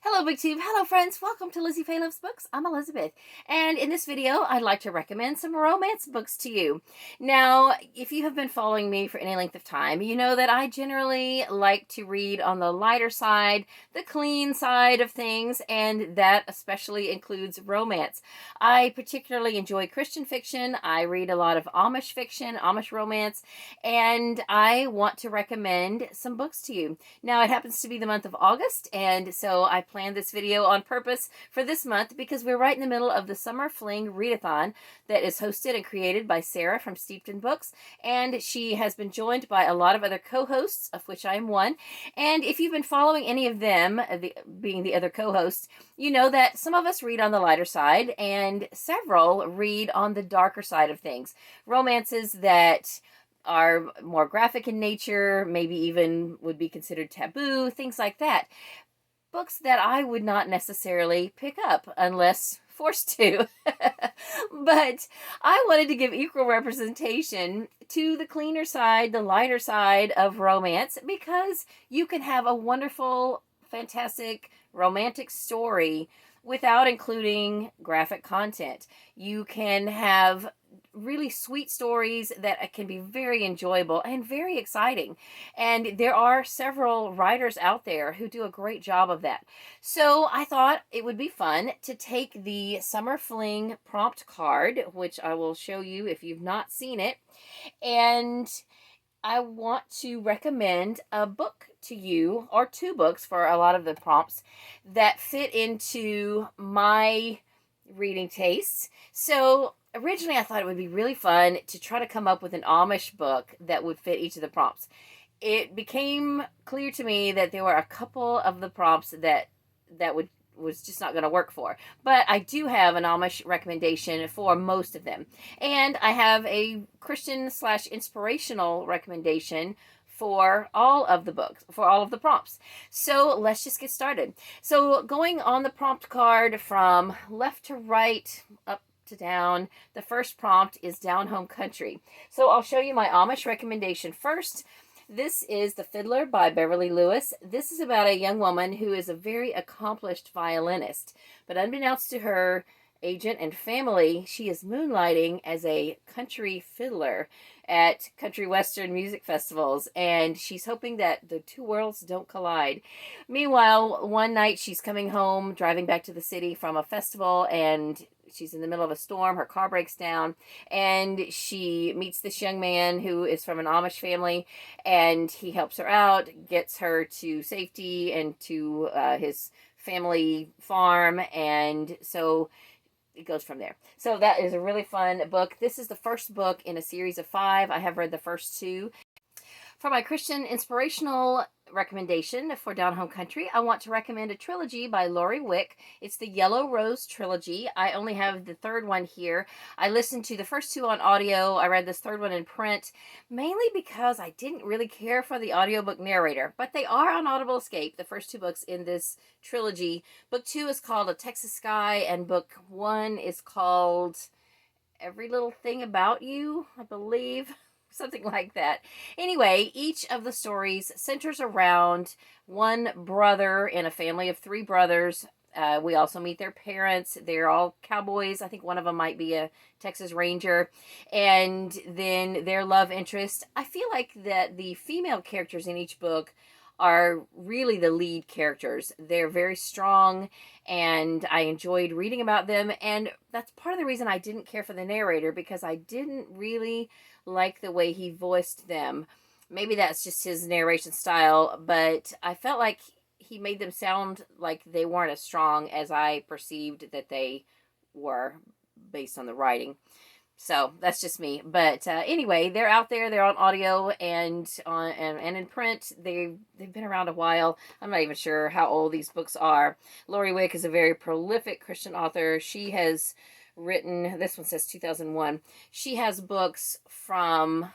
Hello BookTube, hello friends, welcome to Lizzie Faye Loves Books. I'm Elizabeth, and in this video I'd like to recommend some romance books to you. Now, if you have been following me for any length of time, you know that I generally like to read on the lighter side, the clean side of things, and that especially includes romance. I particularly enjoy Christian fiction. I read a lot of Amish fiction, Amish romance, and I want to recommend some books to you. Now, it happens to be the month of August, and so I planned this video on purpose for this month because we're right in the middle of the Summer Fling Readathon that is hosted and created by Sarah from Steeped in Books, and she has been joined by a lot of other co-hosts, of which I am one. And if you've been following any of them, being the other co-hosts, you know that some of us read on the lighter side and several read on the darker side of things. Romances that are more graphic in nature, maybe even would be considered taboo, things like that. Books that I would not necessarily pick up unless forced to. But I wanted to give equal representation to the cleaner side, the lighter side of romance, because you can have a wonderful, fantastic, romantic story without including graphic content. You can have really sweet stories that can be very enjoyable and very exciting. And there are several writers out there who do a great job of that. So I thought it would be fun to take the Summer Fling prompt card, which I will show you if you've not seen it, and I want to recommend a book to you, or two books for a lot of the prompts that fit into my reading tastes. So originally I thought it would be really fun to try to come up with an Amish book that would fit each of the prompts. It became clear to me that there were a couple of the prompts that was just not going to work for. But I do have an Amish recommendation for most of them. And I have a Christian/inspirational recommendation for all of the books, for all of the prompts. So let's just get started. So going on the prompt card from left to right, up to down, the first prompt is Down Home Country. So I'll show you my Amish recommendation first. This is The Fiddler by Beverly Lewis. This is about a young woman who is a very accomplished violinist, but unbeknownst to her agent and family, she is moonlighting as a country fiddler at country western music festivals, and she's hoping that the two worlds don't collide. Meanwhile, one night she's coming home, driving back to the city from a festival, and she's in the middle of a storm. Her car breaks down, and she meets this young man who is from an Amish family, and he helps her out, gets her to safety and to his family farm, and so it goes from there. So that is a really fun book. This is the first book in a series of 5. I have read the first 2. For my Christian inspirational recommendation for Down Home Country, I want to recommend a trilogy by Lori Wick. It's the Yellow Rose trilogy. I only have the third one here. I listened to the first 2 on audio. I read this third one in print, mainly because I didn't really care for the audiobook narrator, but they are on Audible Escape, the first 2 books in this trilogy. Book 2 is called A Texas Sky, and book 1 is called Every Little Thing About You, I believe. Something like that. Anyway, each of the stories centers around one brother in a family of 3 brothers. We also meet their parents. They're all cowboys. I think one of them might be a Texas Ranger. And then their love interest. I feel like that the female characters in each book are really the lead characters. They're very strong, and I enjoyed reading about them, and that's part of the reason I didn't care for the narrator, because I didn't really like the way he voiced them. Maybe that's just his narration style, but I felt like he made them sound like they weren't as strong as I perceived that they were based on the writing. So that's just me. But anyway, they're out there. They're on audio and in print. They've been around a while. I'm not even sure how old these books are. Lori Wick is a very prolific Christian author. She has written, this one says 2001. She has books from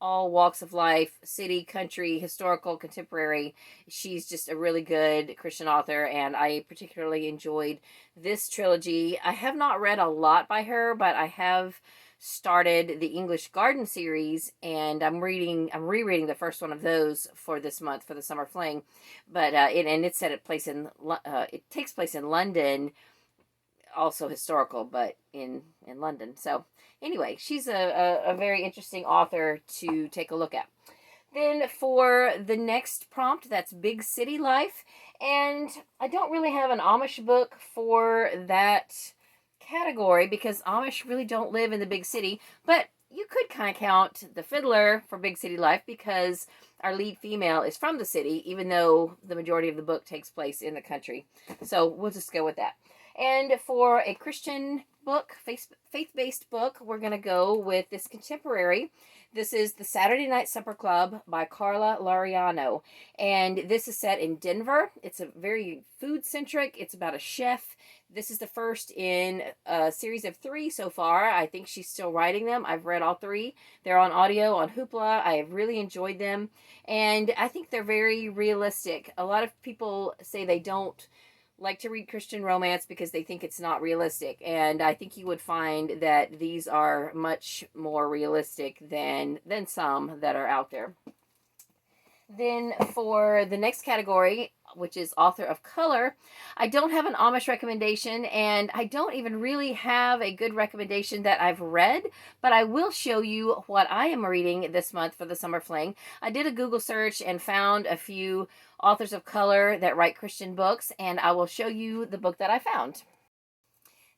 all walks of life, city, country, historical, contemporary. She's just a really good Christian author, and I particularly enjoyed this trilogy. I have not read a lot by her, but I have started the English Garden series, and I'm rereading the first one of those for this month for the Summer Fling. But it takes place in London, also historical, but in London. So anyway, she's a very interesting author to take a look at. Then for the next prompt, that's Big City Life. And I don't really have an Amish book for that category because Amish really don't live in the big city. But you could kind of count The Fiddler for Big City Life because our lead female is from the city, even though the majority of the book takes place in the country. So we'll just go with that. And for a Christian book, faith-based book, we're going to go with this contemporary. This is The Saturday Night Supper Club by Kayla Laureano. And this is set in Denver. It's a very food-centric. It's about a chef. This is the first in a series of 3 so far. I think she's still writing them. I've read all 3. They're on audio on Hoopla. I have really enjoyed them. And I think they're very realistic. A lot of people say they don't like to read Christian romance because they think it's not realistic. And I think you would find that these are much more realistic than some that are out there. Then for the next category, which is author of color, I don't have an Amish recommendation, and I don't even really have a good recommendation that I've read, but I will show you what I am reading this month for the Summer Fling. I did a Google search and found a few authors of color that write Christian books, and I will show you the book that I found.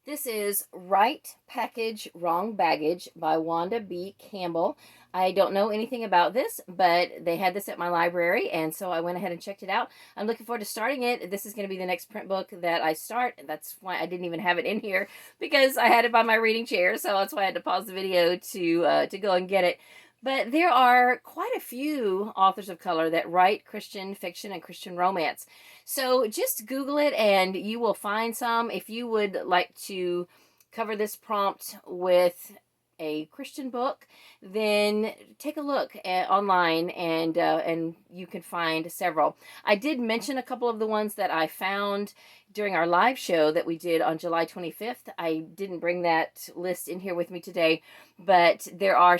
This is Right Package, Wrong Baggage by Wanda B. Campbell. I don't know anything about this, but they had this at my library, and so I went ahead and checked it out. I'm looking forward to starting it. This is going to be the next print book that I start. That's why I didn't even have it in here, because I had it by my reading chair, so that's why I had to pause the video to go and get it. But there are quite a few authors of color that write Christian fiction and Christian romance. So just Google it and you will find some. If you would like to cover this prompt with a Christian book, then take a look online and you can find several. I did mention a couple of the ones that I found during our live show that we did on July 25th. I didn't bring that list in here with me today, but there are.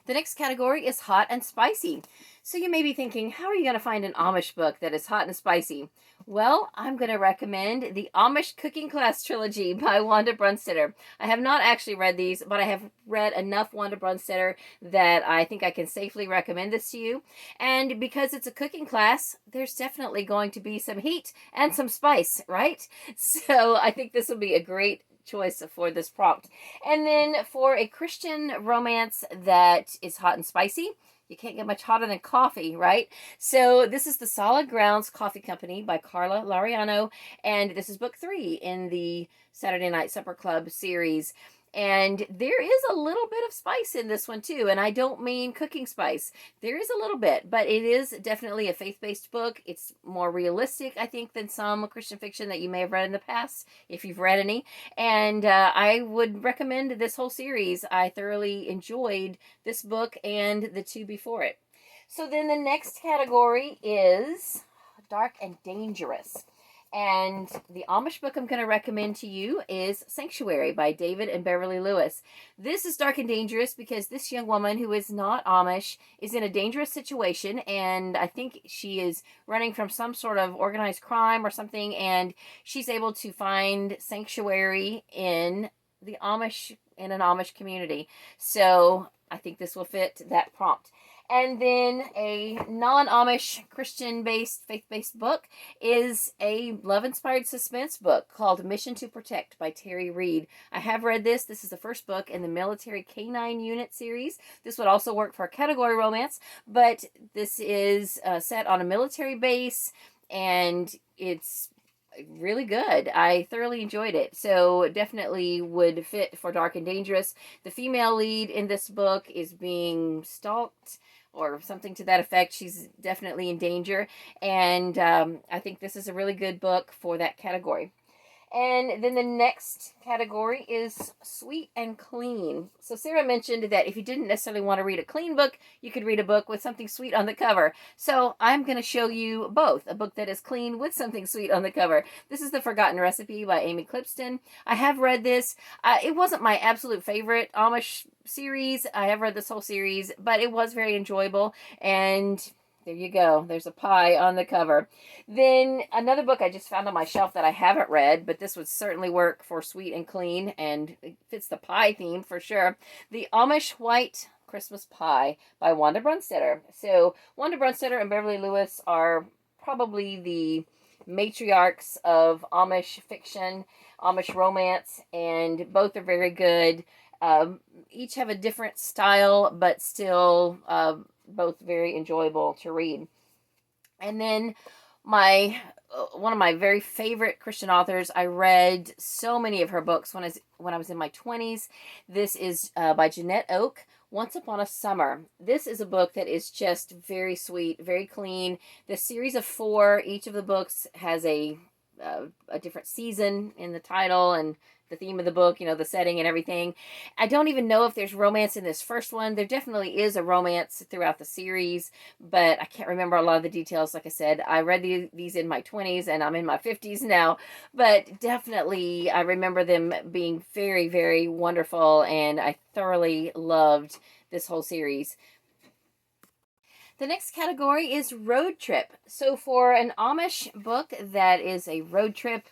The next category is hot and spicy. So you may be thinking, how are you going to find an Amish book that is hot and spicy? Well, I'm going to recommend the Amish Cooking Class Trilogy by Wanda Brunstetter. I have not actually read these, but I have read enough Wanda Brunstetter that I think I can safely recommend this to you. And because it's a cooking class, there's definitely going to be some heat and some spice, right? So I think this will be a great choice for this prompt. And then for a Christian romance that is hot and spicy, you can't get much hotter than coffee, right? So this is The Solid Grounds Coffee Company by Kayla Laureano, and this is book 3 in the Saturday Night Supper Club series. And there is a little bit of spice in this one too, and I don't mean cooking spice. There is a little bit, but it is definitely a faith-based book. It's more realistic, I think, than some Christian fiction that you may have read in the past, if you've read any. And I would recommend this whole series. I thoroughly enjoyed this book and the 2 before it. So then the next category is dark and dangerous. And the Amish book I'm going to recommend to you is Sanctuary by David and Beverly Lewis. This is dark and dangerous because this young woman who is not Amish is in a dangerous situation, and I think she is running from some sort of organized crime or something, and she's able to find sanctuary in an Amish community. So I think this will fit that prompt. And then a non-Amish Christian-based, faith-based book is a love-inspired suspense book called Mission to Protect by Terry Reed. I have read this. This is the first book in the Military K-9 Unit series. This would also work for a category romance, but this is set on a military base, and it's really good. I thoroughly enjoyed it. So definitely would fit for dark and dangerous. The female lead in this book is being stalked or something to that effect. She's definitely in danger. And I think this is a really good book for that category. And then the next category is sweet and clean. So Sarah mentioned that if you didn't necessarily want to read a clean book, you could read a book with something sweet on the cover. So I'm going to show you both, a book that is clean with something sweet on the cover. This is The Forgotten Recipe by Amy Clipston. I have read this. It wasn't my absolute favorite Amish series. I have read this whole series, but it was very enjoyable. And there you go. There's a pie on the cover. Then another book I just found on my shelf that I haven't read, but this would certainly work for sweet and clean, and it fits the pie theme for sure. The Amish White Christmas Pie by Wanda Brunstetter. So Wanda Brunstetter and Beverly Lewis are probably the matriarchs of Amish fiction, Amish romance, and both are very good. Each have a different style, but still both very enjoyable to read. And then one of my very favorite Christian authors. I read so many of her books when I was in my 20s. This is by Jeanette Oke, Once Upon a Summer. This is a book that is just very sweet, very clean. The series of 4, each of the books has a different season in the title and the theme of the book, you know, the setting and everything. I don't even know if there's romance in this first one. There definitely is a romance throughout the series, but I can't remember a lot of the details. Like I said, I read these in my 20s and I'm in my 50s now, but definitely I remember them being very, very wonderful, and I thoroughly loved this whole series. The next category is road trip. So for an Amish book that is a road trip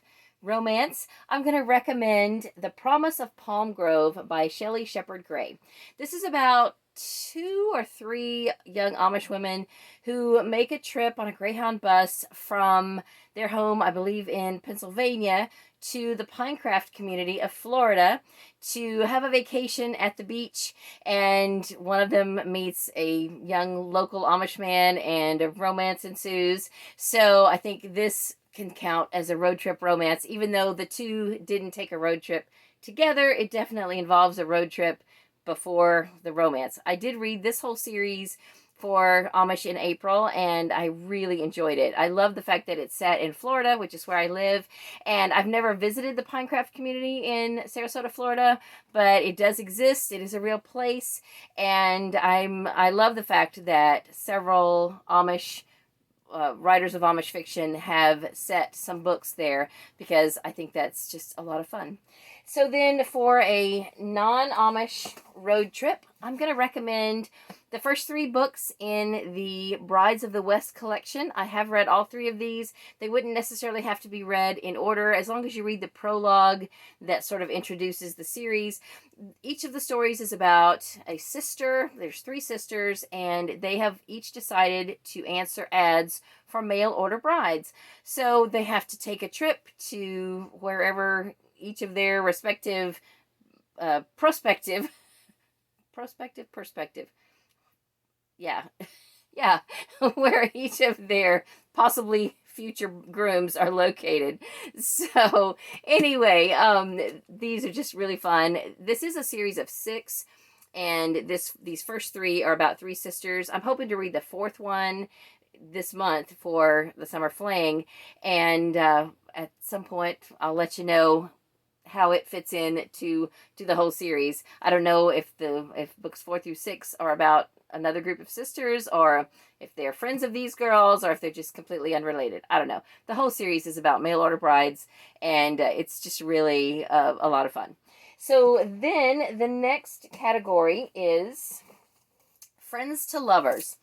romance, I'm going to recommend The Promise of Palm Grove by Shelley Shepherd Gray. This is about 2 or 3 young Amish women who make a trip on a Greyhound bus from their home, I believe in Pennsylvania, to the Pinecraft community of Florida to have a vacation at the beach. And one of them meets a young local Amish man and a romance ensues. So I think this can count as a road trip romance. Even though the two didn't take a road trip together, it definitely involves a road trip before the romance. I did read this whole series for Amish in April, and I really enjoyed it. I love the fact that it's set in Florida, which is where I live, and I've never visited the Pinecraft community in Sarasota, Florida, but it does exist. It is a real place, and I love the fact that several Amish writers of Amish fiction have set some books there, because I think that's just a lot of fun. So then for a non-Amish road trip, I'm going to recommend the first 3 books in the Brides of the West collection. I have read all 3 of these. They wouldn't necessarily have to be read in order, as long as you read the prologue that sort of introduces the series. Each of the stories is about a sister. There's 3 sisters, and they have each decided to answer ads for mail order brides. So they have to take a trip to wherever each of their respective perspective. Yeah. Yeah. Where each of their possibly future grooms are located. So anyway, these are just really fun. This is a series of 6, and these first 3 are about 3 sisters. I'm hoping to read the 4th one this month for the Summer Fling, and at some point I'll let you know how it fits in to the whole series. I don't know if books 4 through 6 are about another group of sisters, or if they're friends of these girls, or if they're just completely unrelated. I don't know. The whole series is about mail order brides, and it's just really a lot of fun. So then the next category is friends to lovers.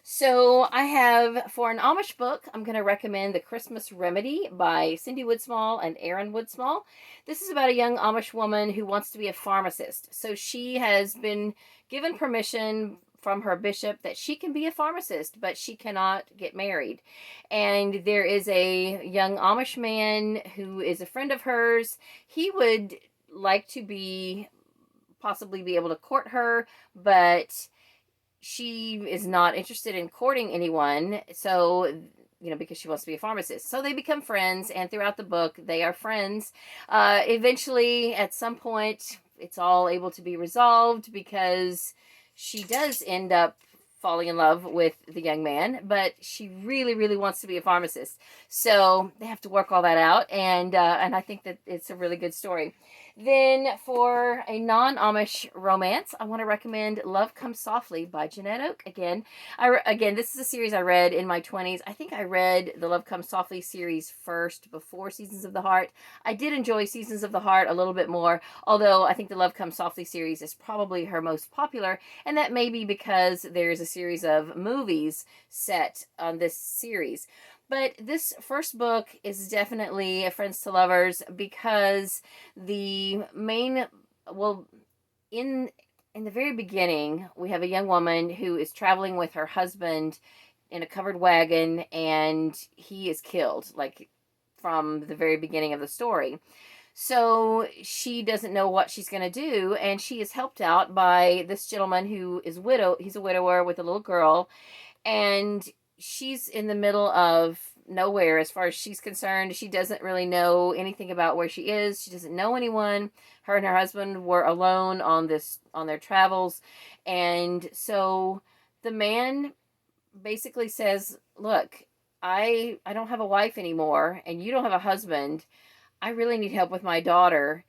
So I have, for an Amish book, I'm going to recommend The Christmas Remedy by Cindy Woodsmall and Aaron Woodsmall. This is about a young Amish woman who wants to be a pharmacist. So she has been given permission from her bishop that she can be a pharmacist, but she cannot get married. And there is a young Amish man who is a friend of hers. He would like to possibly be able to court her, but she is not interested in courting anyone, so, you know, because she wants to be a pharmacist. So they become friends, and throughout the book, they are friends. Eventually, at some point, it's all able to be resolved, because she does end up falling in love with the young man, but she really, really wants to be a pharmacist. So they have to work all that out, and I think that it's a really good story. Then for a non-Amish romance, I want to recommend Love Comes Softly by Jeanette Oak. Again, this is a series I read in my 20s. I think I read the Love Comes Softly series first before Seasons of the Heart. I did enjoy Seasons of the Heart a little bit more, although I think the Love Comes Softly series is probably her most popular, and that may be because there's a series of movies set on this series. But this first book is definitely Friends to Lovers because the main, well, in the very beginning, we have a young woman who is traveling with her husband in a covered wagon, and he is killed, like from the very beginning of the story. So she doesn't know what she's going to do, and she is helped out by this gentleman who is he's a widower with a little girl, and she's in the middle of nowhere as far as she's concerned. She doesn't really know anything about where she is. She doesn't know anyone. Her and her husband were alone on their travels. And so the man basically says, "Look, I don't have a wife anymore, and you don't have a husband. I really need help with my daughter.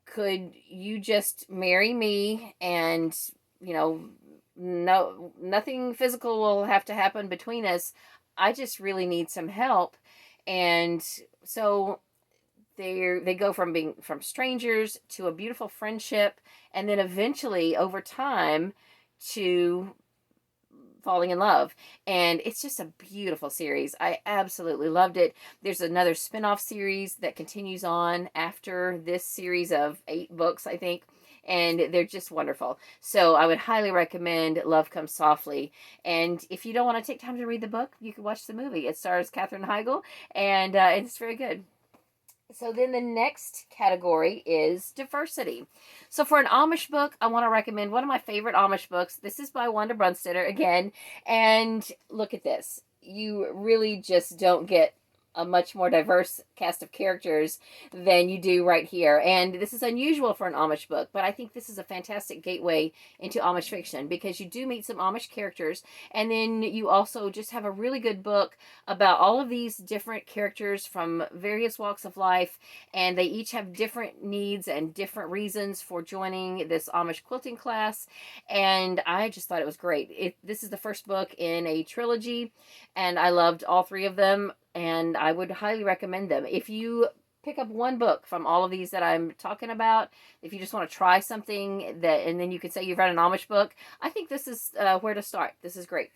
Could you just marry me, and no, nothing physical will have to happen between us. I just really need some help." And so they go from strangers to a beautiful friendship, and then eventually over time to falling in love. And it's just a beautiful series. I absolutely loved it. There's another spin-off series that continues on after this series of 8 books, I think, and they're just wonderful. So I would highly recommend Love Comes Softly. And if you don't want to take time to read the book, you can watch the movie. It stars Katherine Heigl, and it's very good. So then the next category is diversity. So for an Amish book, I want to recommend one of my favorite Amish books. This is by Wanda Brunstetter again. And look at this. You really just don't get a much more diverse cast of characters than you do right here. And this is unusual for an Amish book, but I think this is a fantastic gateway into Amish fiction because you do meet some Amish characters, and then you also just have a really good book about all of these different characters from various walks of life, and they each have different needs and different reasons for joining this Amish quilting class, and I just thought it was great. This is the first book in a trilogy, and I loved all 3 of them, and I would highly recommend them. If you pick up one book from all of these that I'm talking about, if you just want to try something and then you could say you've read an Amish book, I think this is where to start. This is great.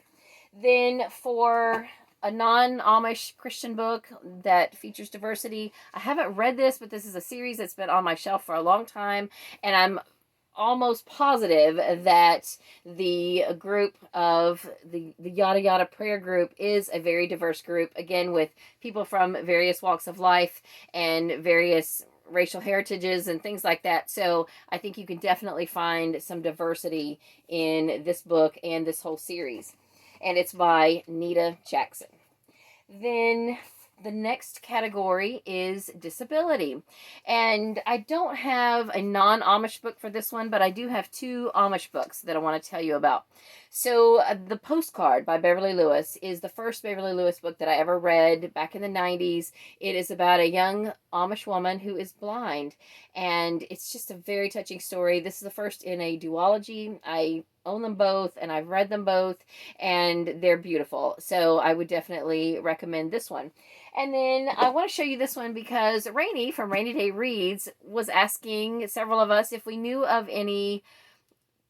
Then for a non-Amish Christian book that features diversity, I haven't read this, but this is a series that's been on my shelf for a long time, and I'm almost positive that the group of the Yada Yada prayer group is a very diverse group, again with people from various walks of life and various racial heritages and things like that. So I think you can definitely find some diversity in this book and this whole series. And it's by Nita Jackson. Then the next category is disability. And I don't have a non-Amish book for this one, but I do have 2 Amish books that I want to tell you about. So The Postcard by Beverly Lewis is the first Beverly Lewis book that I ever read back in the 90s. It is about a young Amish woman who is blind, and it's just a very touching story. This is the first in a duology. I own them both, and I've read them both, and they're beautiful. So I would definitely recommend this one. And then I want to show you this one because Rainey from Rainy Day Reads was asking several of us if we knew of any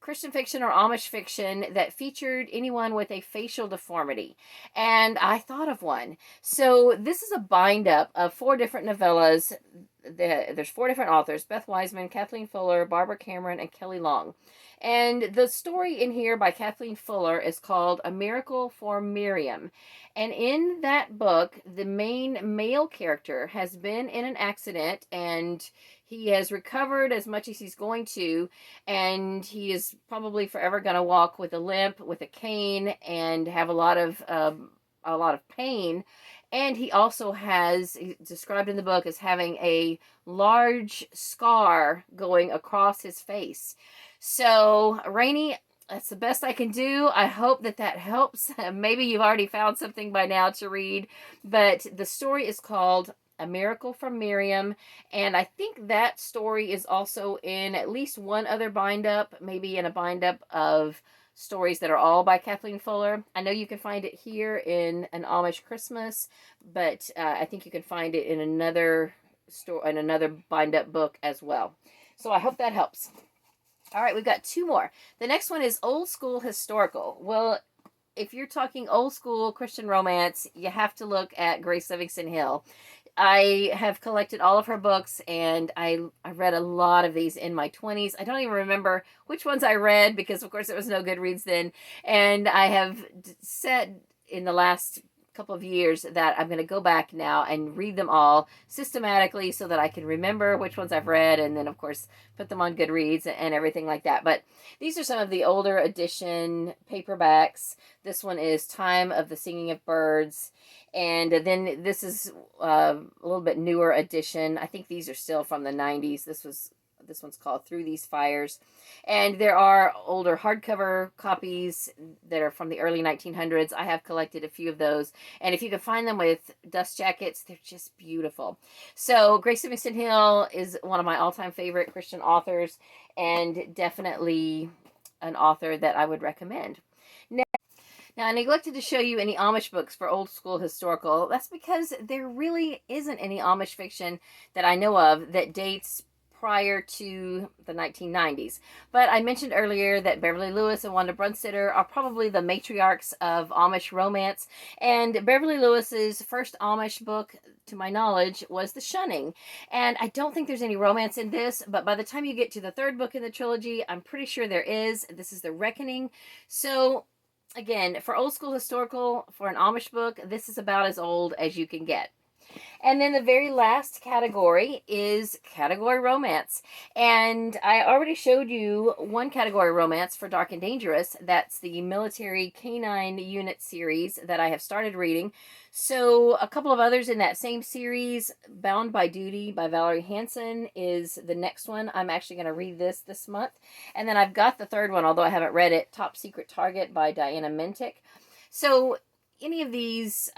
Christian fiction or Amish fiction that featured anyone with a facial deformity. And I thought of one. So this is a bind-up of 4 different novellas. There's 4 different authors: Beth Wiseman, Kathleen Fuller, Barbara Cameron, and Kelly Long. And the story in here by Kathleen Fuller is called A Miracle for Miriam. And in that book, the main male character has been in an accident, and he has recovered as much as he's going to, and he is probably forever going to walk with a limp, with a cane, and have a lot of pain. And he also he's described in the book as having a large scar going across his face. So Rainey that's the best I can do. I hope that that helps. Maybe you've already found something by now to read, but the story is called A Miracle from Miriam, and I think that story is also in at least one other bind-up, maybe in a bind-up of stories that are all by Kathleen Fuller. I know you can find it here in An Amish Christmas, but I think you can find it in another store, in another bind-up book as well. So I hope that helps. All right, we've got two more. The next one is Old School Historical. Well, if you're talking old school Christian romance, you have to look at Grace Livingston Hill. I have collected all of her books, and I read a lot of these in my 20s. I don't even remember which ones I read because, of course, there was no Goodreads then. And I have said in the last couple of years that I'm going to go back now and read them all systematically so that I can remember which ones I've read, and then of course put them on Goodreads and everything like that. But these are some of the older edition paperbacks. This one is Time of the Singing of Birds, and then this is a little bit newer edition. I think these are still from the 90s. This one's called Through These Fires. And there are older hardcover copies that are from the early 1900s. I have collected a few of those. And if you can find them with dust jackets, they're just beautiful. So Grace Livingston Hill is one of my all-time favorite Christian authors, and definitely an author that I would recommend. Now, I neglected to show you any Amish books for Old School Historical. That's because there really isn't any Amish fiction that I know of that dates prior to the 1990s. But I mentioned earlier that Beverly Lewis and Wanda Brunstetter are probably the matriarchs of Amish romance, and Beverly Lewis's first Amish book, to my knowledge, was The Shunning. And I don't think there's any romance in this, but by the time you get to the third book in the trilogy, I'm pretty sure there is. This is The Reckoning. So again, for Old School Historical, for an Amish book, this is about as old as you can get. And then the very last category is category romance. And I already showed you one category romance for Dark and Dangerous. That's the Military Canine Unit series that I have started reading. So a couple of others in that same series, Bound by Duty by Valerie Hansen is the next one. I'm actually going to read this month. And then I've got the third one, although I haven't read it, Top Secret Target by Diana Mentick. So any of these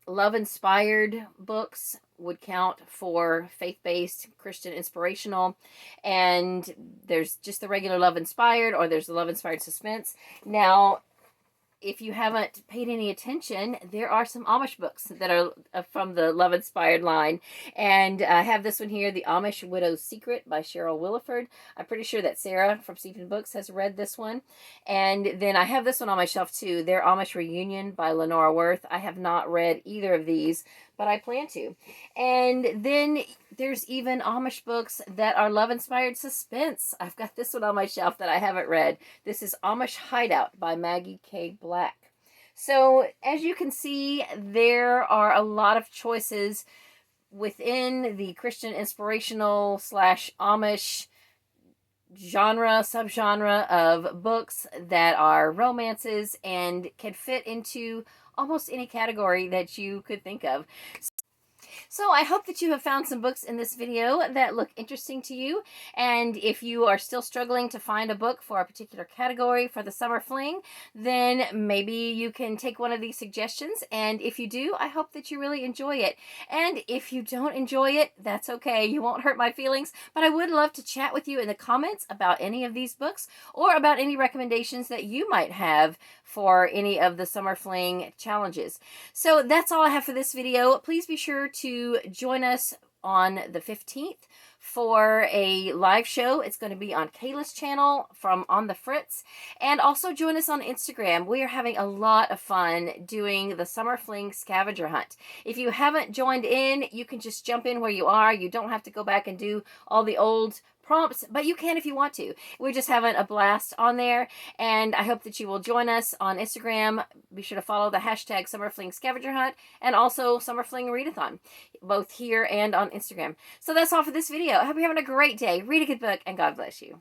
love-inspired books would count for faith-based Christian inspirational, and there's just the regular love-inspired, or there's the love-inspired suspense. Now, if you haven't paid any attention, there are some Amish books that are from the love-inspired line. And I have this one here, The Amish Widow's Secret by Cheryl Williford. I'm pretty sure that Sarah from Stephen Books has read this one. And then I have this one on my shelf too, Their Amish Reunion by Lenora Worth. I have not read either of these, but I plan to. And then there's even Amish books that are love-inspired suspense. I've got this one on my shelf that I haven't read. This is Amish Hideout by Maggie K. Black. So as you can see, there are a lot of choices within the Christian inspirational / Amish genre, subgenre of books that are romances and can fit into almost any category that you could think of. So I hope that you have found some books in this video that look interesting to you. And if you are still struggling to find a book for a particular category for the summer fling, then maybe you can take one of these suggestions. And if you do, I hope that you really enjoy it. And if you don't enjoy it, that's okay. You won't hurt my feelings. But I would love to chat with you in the comments about any of these books or about any recommendations that you might have for any of the summer fling challenges. So that's all I have for this video. Please be sure to join us on the 15th for a live show. It's going to be on Kayla's channel from On the Fritz. And also join us on Instagram. We are having a lot of fun doing the Summer Fling scavenger hunt. If you haven't joined in, you can just jump in where you are. You don't have to go back and do all the old prompts, but you can if you want to. We're just having a blast on there, and I hope that you will join us on Instagram. Be sure to follow the hashtag Summer Fling Scavenger Hunt and also Summer Fling Readathon, both here and on Instagram. So that's all for this video. I hope you're having a great day. Read a good book, and God bless you.